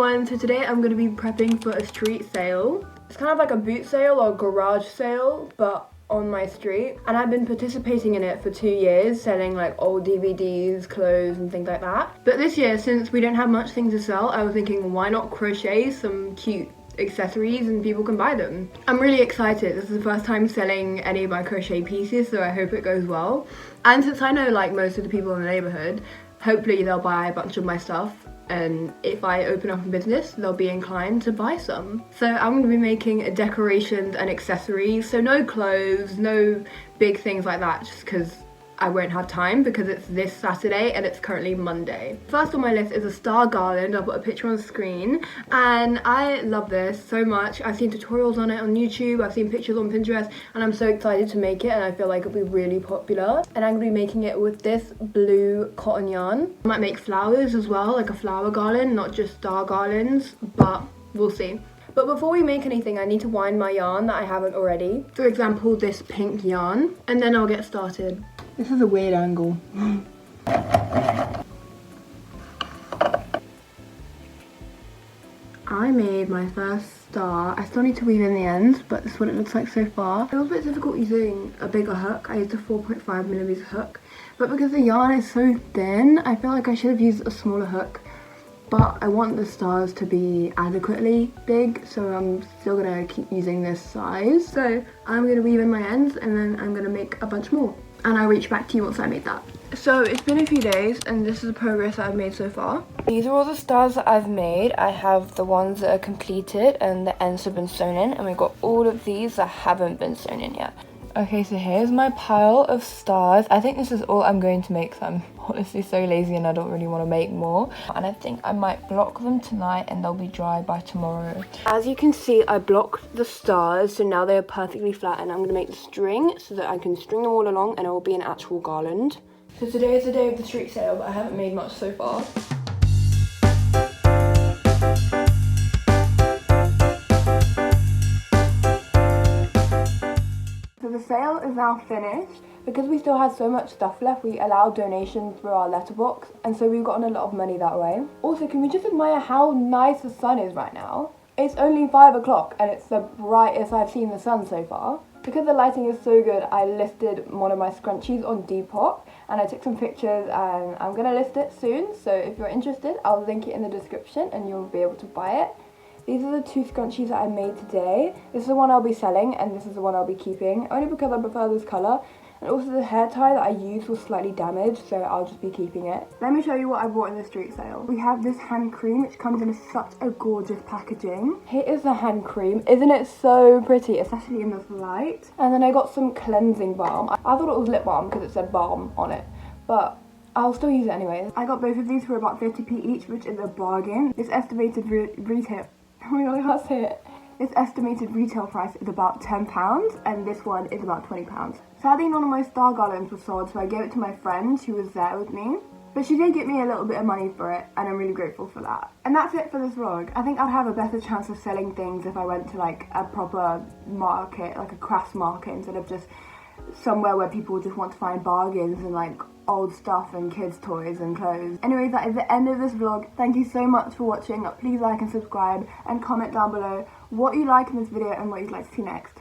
everyone, so today I'm going to be prepping for a street sale. It's kind of like a boot sale or garage sale, but on my street, and I've been participating in it for 2 years, selling like old DVDs, clothes and things like that. But this year, since we don't have much things to sell, I was thinking why not crochet some cute accessories and people can buy them. I'm really excited. This is the first time selling any of my crochet pieces, so I hope it goes well. And since I know like most of the people in the neighborhood, hopefully they'll buy a bunch of my stuff, and if I open up a business, they'll be inclined to buy some. So I'm going to be making decorations and accessories, so no clothes, no big things like that, just because I won't have time because it's this Saturday and it's currently Monday. First on my list is a star garland. I'll put a picture on the screen, and I love this so much. I've seen tutorials on it on YouTube, I've seen pictures on Pinterest, and I'm so excited to make it, and I feel like it'll be really popular. And I'm going to be making it with this blue cotton yarn. I might make flowers as well, like a flower garland, not just star garlands, but we'll see. But before we make anything, I need to wind my yarn that I haven't already. For example, this pink yarn, and then I'll get started. This is a weird angle. I made my first star. I still need to weave in the ends, but this is what it looks like so far. It was a bit difficult using a bigger hook. I used a 4.5mm hook, but because the yarn is so thin, I feel like I should have used a smaller hook. But I want the stars to be adequately big, so I'm still gonna keep using this size. So I'm gonna weave in my ends, and then I'm gonna make a bunch more. And I'll reach back to you once I made that. So it's been a few days, and this is the progress that I've made so far. These are all the stars that I've made. I have the ones that are completed and the ends have been sewn in, and we've got all of these that haven't been sewn in yet. Okay, so here's my pile of stars. I think this is all I'm going to make, so I'm honestly so lazy and I don't really want to make more. And I think I might block them tonight and they'll be dry by tomorrow. As you can see, I blocked the stars, so now they are perfectly flat, and I'm going to make the string so that I can string them all along and it will be an actual garland. So today is the day of the street sale, but I haven't made much so far. So the sale is now finished. Because we still had so much stuff left, we allowed donations through our letterbox, and so we've gotten a lot of money that way. Also, can we just admire how nice the sun is right now? It's only 5 o'clock and it's the brightest I've seen the sun so far. Because the lighting is so good, I listed one of my scrunchies on Depop, and I took some pictures, and I'm gonna list it soon, so if you're interested, I'll link it in the description and you'll be able to buy it. These are the 2 scrunchies that I made today. This is the one I'll be selling, and this is the one I'll be keeping, only because I prefer this colour. And also the hair tie that I used was slightly damaged, so I'll just be keeping it. Let me show you what I bought in the street sale. We have this hand cream, which comes in such a gorgeous packaging. Here is the hand cream. Isn't it so pretty, especially in this light? And then I got some cleansing balm. I thought it was lip balm because it said balm on it, but I'll still use it anyways. I got both of these for about 50p each, which is a bargain. This estimated retail... Oh my god, I can't say it. This estimated retail price is about £10, and this one is about £20. Sadly, none of my star garlands were sold, so I gave it to my friend who was there with me. But she did get me a little bit of money for it, and I'm really grateful for that. And that's it for this vlog. I think I'd have a better chance of selling things if I went to like a proper market, like a crafts market, instead of just somewhere where people just want to find bargains and like old stuff and kids' toys and clothes. Anyway, that is the end of this vlog. Thank you so much for watching. Please like and subscribe, and comment down below what you like in this video and what you'd like to see next.